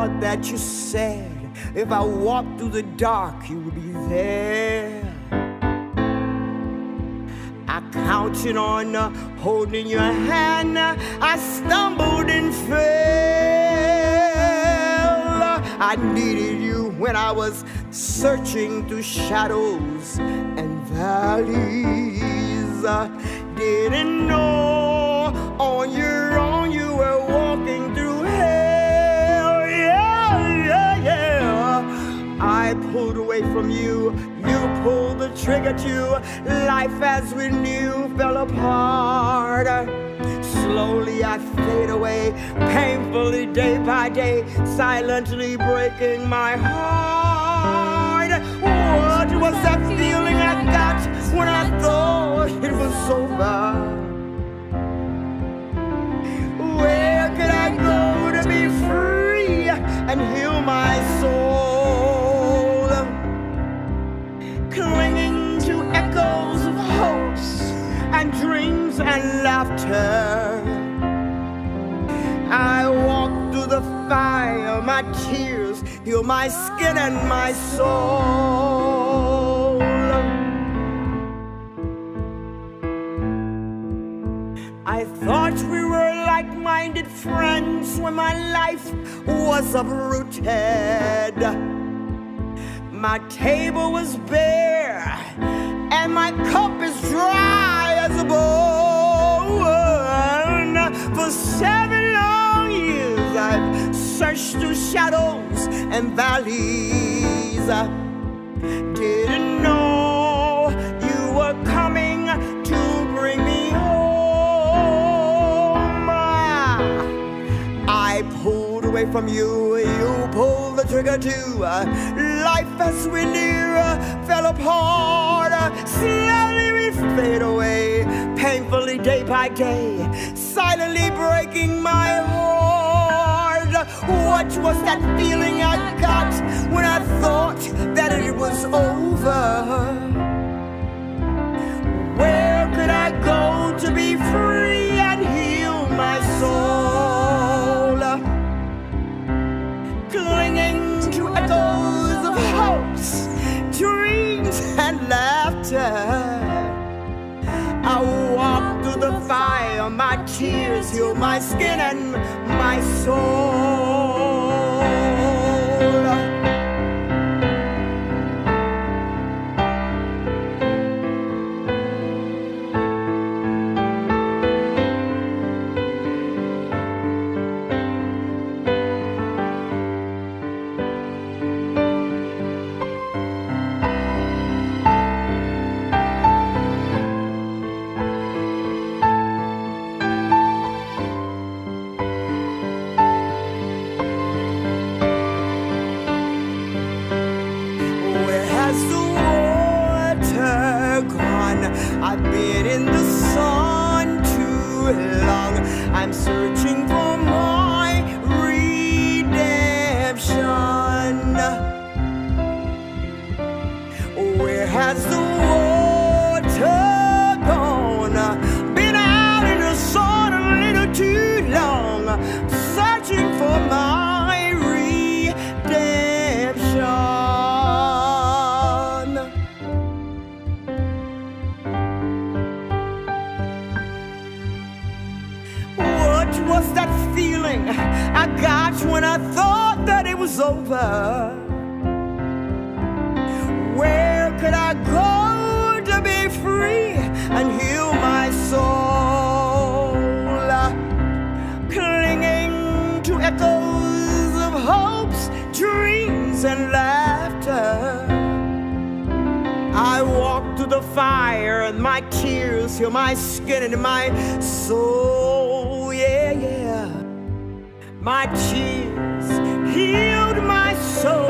thought that you said if I walked through the dark, you would be there. I counted on holding your hand. I stumbled and fell. I needed you when I was searching through shadows and valleys. Didn't know on your own you were walking through hell. Yeah. I pulled away from you, you pulled the trigger too. Life as we knew fell apart. Slowly I fade away, painfully day by day, silently breaking my heart. What was that feeling I got when I thought it was over? Where could I go to be free and heal my soul? Clinging to echoes of hopes and dreams and laughter, I walk through the fire, my tears heal my skin and my soul. I thought we were like-minded friends when my life was uprooted. My table was bare and my cup is dry as a bone. For 7 long years I've searched through shadows and valleys. Didn't know you were coming to bring me home. I pulled away from you, you pulled the trigger too. Life as we knew fell apart. Slowly we fade away, painfully day by day, silently breaking my heart. What was that feeling I got when I thought that it was over? Where could I go to be free and heal my soul? Clinging to echoes of hopes, dreams and laughter, I walk through the fire, my tears heal my skin and my soul. I've been in the sun too long. I'm searching for my redemption. Where has the water gone? Been out in the sun a little too long, searching for my redemption. Was that feeling I got when I thought that it was over? Where could I go to be free and heal my soul? Clinging to echoes of hopes, dreams and laughter, I walk through the fire and my tears heal my skin and my soul. Yeah. My tears healed my soul.